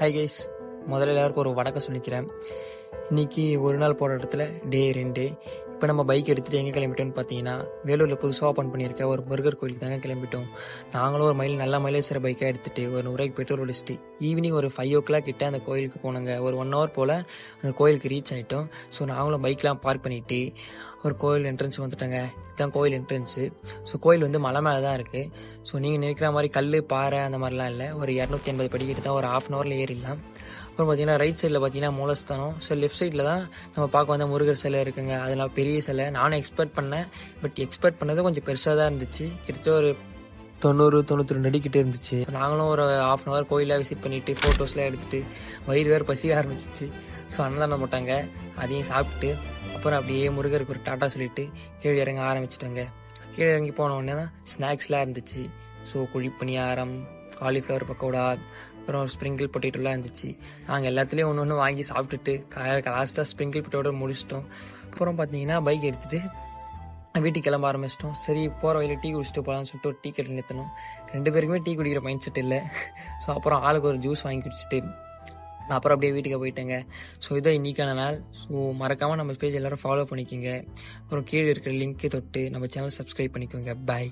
Hi guys, முதல்ல எல்லாருக்கும் ஒரு வணக்கம் சொல்லிக்கிறேன். இன்றைக்கி ஒரு நாள் போகிற இடத்துல டே 2. இப்போ நம்ம பைக் எடுத்துகிட்டு எங்கே கிளம்பிட்டோம்னு பார்த்தீங்கன்னா, வேலூரில் புதுசாக ஓப்பன் பண்ணியிருக்க ஒரு முருகர் கோயிலுக்கு தாங்க கிளம்பிட்டோம். நாங்களும் ஒரு நல்ல மைலேஜ் சார் பைக்காக எடுத்துகிட்டு ஒரு 100 ரூபாய்க்கு பெட்ரோல் அடிச்சுட்டு ஈவினிங் ஒரு 5 o'clock கிட்ட அந்த கோயிலுக்கு போனோங்க. ஒரு 1 hour போல் அந்த கோயிலுக்கு ரீச் ஆகிட்டோம். ஸோ நாங்களும் பைக்லாம் பார்க் பண்ணிவிட்டு ஒரு கோயில் என்ட்ரன்ஸ் வந்துட்டோங்க. இதுதான் கோயில் என்ட்ரன்ஸு. ஸோ கோயில் வந்து மலை மேலே தான் இருக்குது. ஸோ நீங்கள் நினைக்கிற மாதிரி கல் பாறை அந்த மாதிரிலாம் இல்லை. ஒரு 280 படிக்கிட்டு தான் ஒரு 1/2 hour ஏறிடலாம். அப்புறம் பார்த்தீங்கன்னா ரைட் சைடில் பார்த்தீங்கன்னா மூலஸ்தானம். ஸோ லெஃப்ட் சைடில் தான் நம்ம பார்க்க வந்த முருகர் சிலை இருக்குங்க. அதெல்லாம் பெரிய சிலை. நானும் எக்ஸ்பெக்ட் பண்ணேன், பட் எக்ஸ்பெக்ட் பண்ணது கொஞ்சம் பெருசாக தான் இருந்துச்சு. கிட்டத்தட்ட ஒரு 90-92 அடி கிட்டே இருந்துச்சு. ஸோ நாங்களும் ஒரு 1/2 hour கோயிலாக விசிட் பண்ணிவிட்டு ஃபோட்டோஸ்லாம் எடுத்துகிட்டு வயிறு வேறு பசிக்க ஆரம்பிச்சிச்சு. ஸோ அன்னதானம் போட்டாங்க, அதையும் சாப்பிட்டு அப்புறம் அப்படியே முருகருக்கு ஒரு டாட்டா சொல்லிவிட்டு கீழே இறங்க ஆரம்பிச்சிட்டோங்க. கீழே இறங்கி போன உடனே தான் ஸ்நாக்ஸ்லாம் இருந்துச்சு. ஸோ குழிப்பணியாரம், காலிஃப்ளவர் பக்கோடா, அப்புறம் ஒரு ஸ்ப்ரிங்கிள் பொட்டேட்டோலாம் இருந்துச்சு. நாங்கள் எல்லாத்துலேயும் ஒன்று ஒன்று வாங்கி சாப்பிட்டுட்டு லாஸ்ட்டாக ஸ்ப்ரிங்கிள் பொட்டேட்டோ முடிச்சிட்டோம். அப்புறம் பார்த்தீங்கன்னா பைக் எடுத்துகிட்டு வீட்டுக்கு கிளம்ப ஆரம்பிச்சிட்டோம். சரி, போகிற வழியில் டீ குடிச்சிட்டு போகலான்னு சொல்லிட்டு ஒரு டீ கட்டை நிறுத்தணும். 2 பேருக்குமே டீ குடிக்கிற மைண்ட் செட் இல்லை. ஸோ அப்புறம் ஆளுக்கு ஒரு ஜூஸ் வாங்கி குடிச்சிட்டு அப்புறம் அப்படியே வீட்டுக்கு போயிட்டேங்க. ஸோ இதான் இன்றைக்கான நாள். ஸோ மறக்காமல் நம்ம பேஜ் எல்லோரும் ஃபாலோ பண்ணிக்கோங்க. அப்புறம் கீழே இருக்கிற லிங்க்கை தொட்டு நம்ம சேனல் சப்ஸ்கிரைப் பண்ணிக்கோங்க. பாய்.